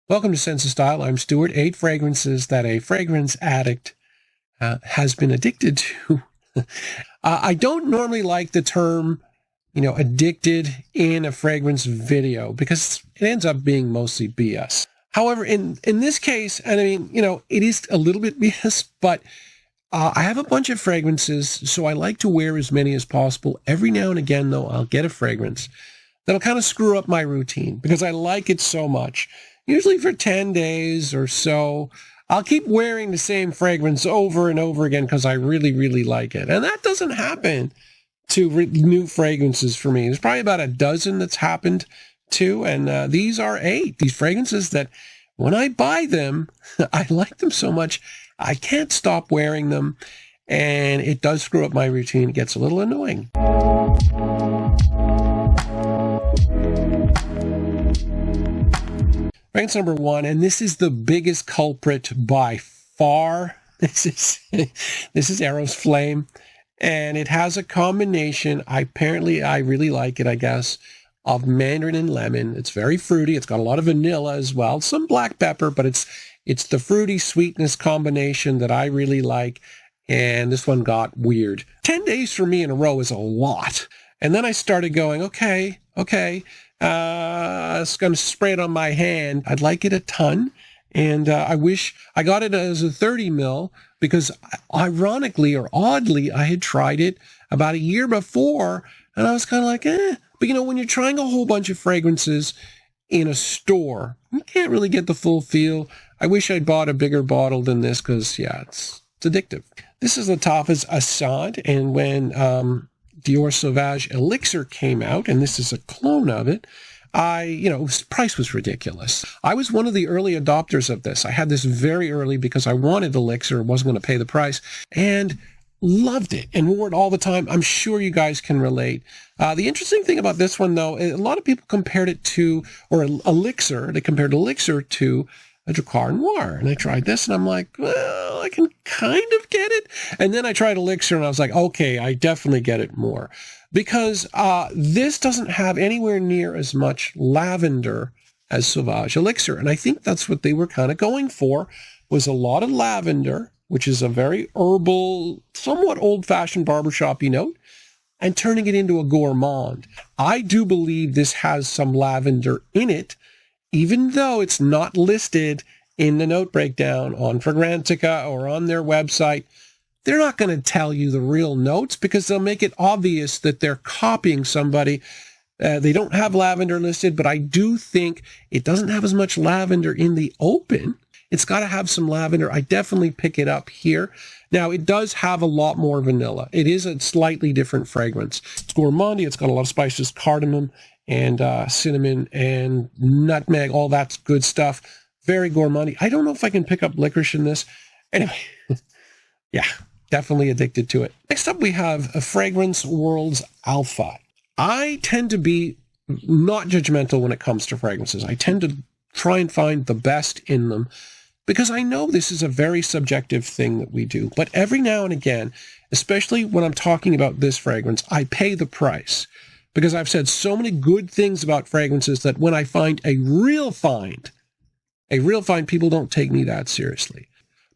Welcome to Sense of Style. I'm Stuart. 8 fragrances that a fragrance addict has been addicted to. I don't normally like the term, addicted in a fragrance video because it ends up being mostly BS. However, in this case, and I mean, it is a little bit BS, but I have a bunch of fragrances, so I like to wear as many as possible. Every now and again, though, I'll get a fragrance that'll kind of screw up my routine because I like it so much. Usually for 10 days or so, I'll keep wearing the same fragrance over and over again because I really, really like it. And that doesn't happen to new fragrances for me. There's probably about a dozen that's happened to, and these are 8. These fragrances that when I buy them, I like them so much, I can't stop wearing them, and it does screw up my routine. It gets a little annoying. Fragrance number 1, and this is the biggest culprit by far. This is Eros Flame, and it has a combination. I really like it, I guess, of mandarin and lemon. It's very fruity. It's got a lot of vanilla as well, some black pepper, but it's the fruity sweetness combination that I really like. And this one got weird. 10 days for me in a row is a lot. And then I started going, okay. It's going to spray it on my hand. I'd like it a ton. And I wish I got it as a 30 mil because ironically or oddly, I had tried it about a year before and I was kind of like, But when you're trying a whole bunch of fragrances in a store, you can't really get the full feel. I wish I'd bought a bigger bottle than this because, it's addictive. This is Lattafa's Asad. And when Dior Sauvage Elixir came out, and this is a clone of it, price was ridiculous. I was one of the early adopters of this. I had this very early because I wanted Elixir, wasn't going to pay the price, and loved it and wore it all the time. I'm sure you guys can relate. The interesting thing about this one, though, a lot of people compared it to, or Elixir, they compared Elixir to a Drakkar Noir. And I tried this and I'm like, well, I can kind of get it. And then I tried Elixir and I was like, okay, I definitely get it more. Because this doesn't have anywhere near as much lavender as Sauvage Elixir. And I think that's what they were kind of going for, was a lot of lavender, which is a very herbal, somewhat old-fashioned barbershop-y note, and turning it into a gourmand. I do believe this has some lavender in it, even though it's not listed in the note breakdown on Fragrantica or on their website. They're not going to tell you the real notes because they'll make it obvious that they're copying somebody. They don't have lavender listed, but I do think it doesn't have as much lavender in the open. It's got to have some lavender. I definitely pick it up here. Now, it does have a lot more vanilla. It is a slightly different fragrance. It's gourmandy. It's got a lot of spices, cardamom, and cinnamon and nutmeg, all that good stuff. Very gourmandy. I don't know if I can pick up licorice in this. Anyway, yeah, definitely addicted to it. Next up, we have a Fragrance World's Alpha. I tend to be not judgmental when it comes to fragrances. I tend to try and find the best in them because I know this is a very subjective thing that we do. But every now and again, especially when I'm talking about this fragrance, I pay the price. Because I've said so many good things about fragrances that when I find a real find, people don't take me that seriously.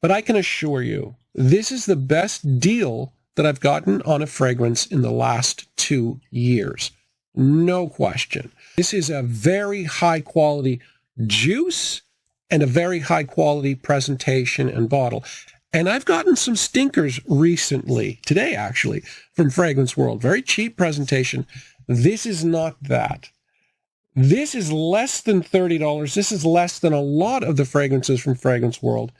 But I can assure you, this is the best deal that I've gotten on a fragrance in the last 2 years. No question. This is a very high quality juice and a very high quality presentation and bottle. And I've gotten some stinkers recently, today actually, from Fragrance World. Very cheap presentation. This is not that. This is less than $30. This is less than a lot of the fragrances from Fragrance World.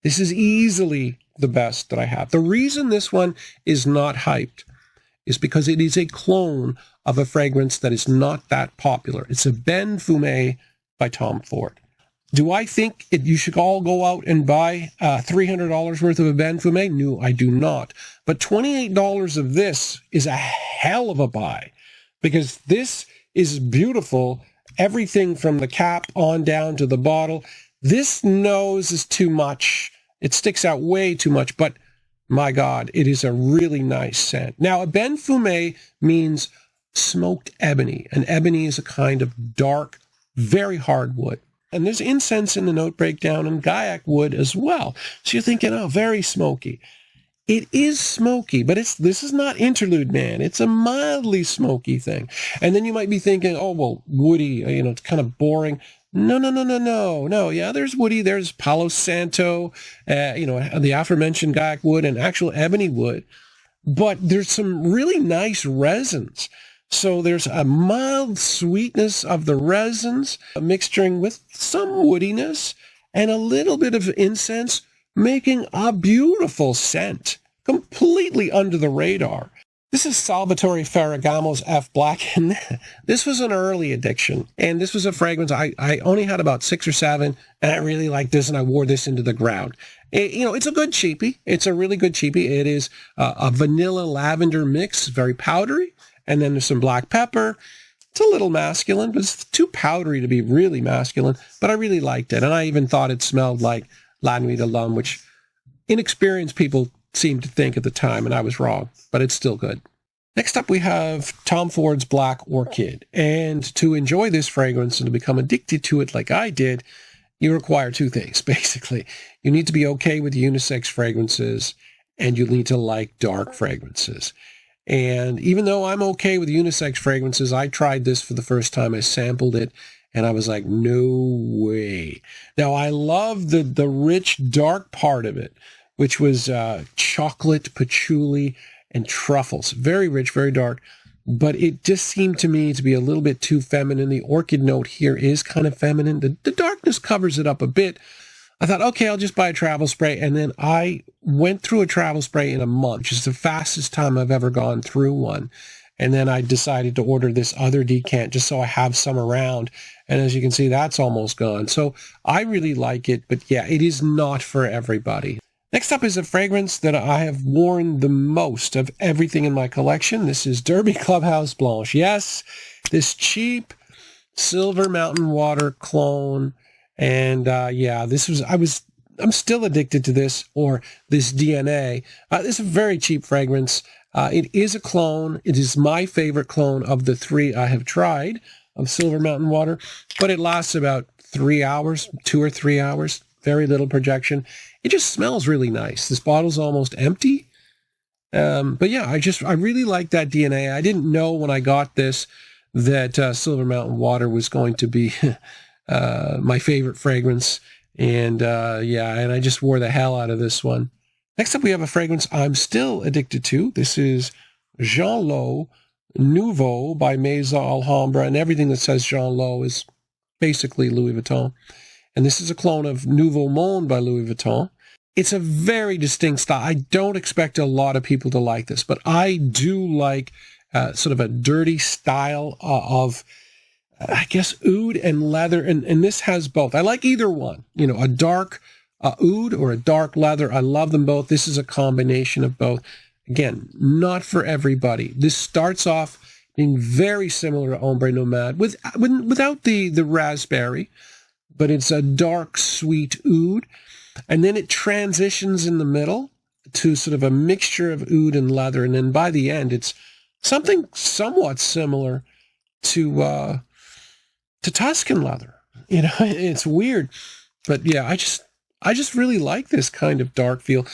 This is easily the best that I have. The reason this one is not hyped is because it is a clone of a fragrance that is not that popular. It's Ebène Fumé by Tom Ford. Do I think you should all go out and buy $300 worth of Ebène Fumé? No, I do not. But $28 of this is a hell of a buy. Because this is beautiful, everything from the cap on down to the bottle. This nose is too much. It sticks out way too much, but my God, it is a really nice scent. Now, Ebène Fumé means smoked ebony, and ebony is a kind of dark, very hard wood. And there's incense in the note breakdown and Gaiac wood as well. So you're thinking, oh, very smoky. It is smoky, but this is not interlude, man. It's a mildly smoky thing. And then you might be thinking, oh, well, woody, it's kind of boring. No. Yeah, there's woody. There's Palo Santo, the aforementioned Gaiac wood and actual ebony wood. But there's some really nice resins. So there's a mild sweetness of the resins mixturing with some woodiness and a little bit of incense, making a beautiful scent, completely under the radar. This is Salvatore Ferragamo's F Black, and this was an early addiction. And this was a fragrance I only had about 6 or 7, and I really liked this, and I wore this into the ground. It's a good cheapie. It's a really good cheapie. It is a vanilla lavender mix, very powdery, and then there's some black pepper. It's a little masculine, but it's too powdery to be really masculine, but I really liked it. And I even thought it smelled like La Nuit de l'Homme, which inexperienced people seemed to think at the time, and I was wrong, but it's still good. Next up, we have Tom Ford's Black Orchid. And to enjoy this fragrance and to become addicted to it like I did, you require 2 things, basically. You need to be okay with unisex fragrances, and you need to like dark fragrances. And even though I'm okay with unisex fragrances, I tried this for the first time. I sampled it, and I was like, no way. Now, I love the rich, dark part of it, which was chocolate, patchouli, and truffles. Very rich, very dark. But it just seemed to me to be a little bit too feminine. The orchid note here is kind of feminine. The darkness covers it up a bit. I thought, okay, I'll just buy a travel spray. And then I went through a travel spray in a month, which is the fastest time I've ever gone through one. And then I decided to order this other decant just so I have some around. And as you can see, that's almost gone. So I really like it. But yeah, it is not for everybody. Next up is a fragrance that I have worn the most of everything in my collection. This is Derby Clubhouse Blanche. Yes, this cheap silver mountain water clone. And I'm still addicted to this, or this DNA. This is a very cheap fragrance. It is a clone. It is my favorite clone of the 3 I have tried of silver mountain water, but it lasts about 3 hours, 2 or 3 hours. Very little projection. It just smells really nice. This bottle's almost empty. But yeah, I really like that DNA. I didn't know when I got this that Silver Mountain Water was going to be my favorite fragrance. And and I just wore the hell out of this one. Next up, we have a fragrance I'm still addicted to. This is Jean Lowe, Nouveau by Maison, Alhambra, and everything that says Jean Lowe is basically Louis Vuitton. And this is a clone of Nouveau Monde by Louis Vuitton. It's a very distinct style. I don't expect a lot of people to like this, but I do like sort of a dirty style of, I guess, oud and leather. And this has both. I like either one. A dark oud or a dark leather. I love them both. This is a combination of both. Again, not for everybody. This starts off being very similar to Ombre Nomade without the raspberry. But it's a dark, sweet oud. And then it transitions in the middle to sort of a mixture of oud and leather. And then by the end, it's something somewhat similar to Tuscan leather. It's weird. But yeah, I just really like this kind of dark feel.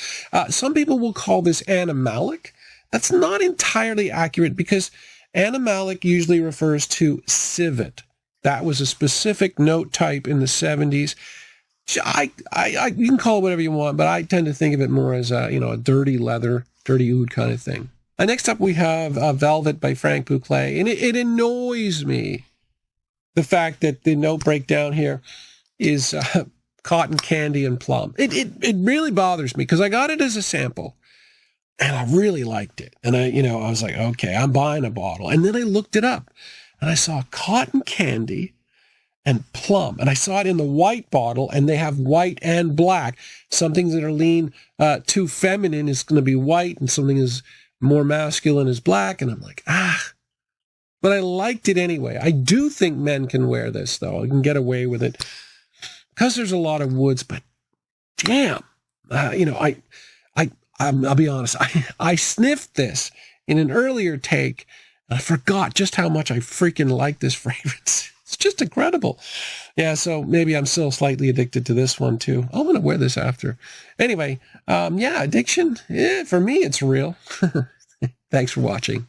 Some people will call this animalic. That's not entirely accurate because animalic usually refers to civet. That was a specific note type in the 70s. You can call it whatever you want, but I tend to think of it more as a dirty leather, dirty oud kind of thing. Next up, we have Velvet by Franck Boclet, and it annoys me the fact that the note breakdown here is cotton candy and plum. It really bothers me because I got it as a sample, and I really liked it. And I was like, okay, I'm buying a bottle, and then I looked it up. And I saw cotton candy and plum. And I saw it in the white bottle, and they have white and black. Some things that are lean too feminine is going to be white, and something is more masculine is black. And I'm like, But I liked it anyway. I do think men can wear this, though. I can get away with it. Because there's a lot of woods, but damn. I'll be honest. I sniffed this in an earlier take. I forgot just how much I freaking like this fragrance. It's just incredible. Yeah, so maybe I'm still slightly addicted to this one too. I'm going to wear this after. Anyway, yeah, addiction, for me, it's real. Thanks for watching.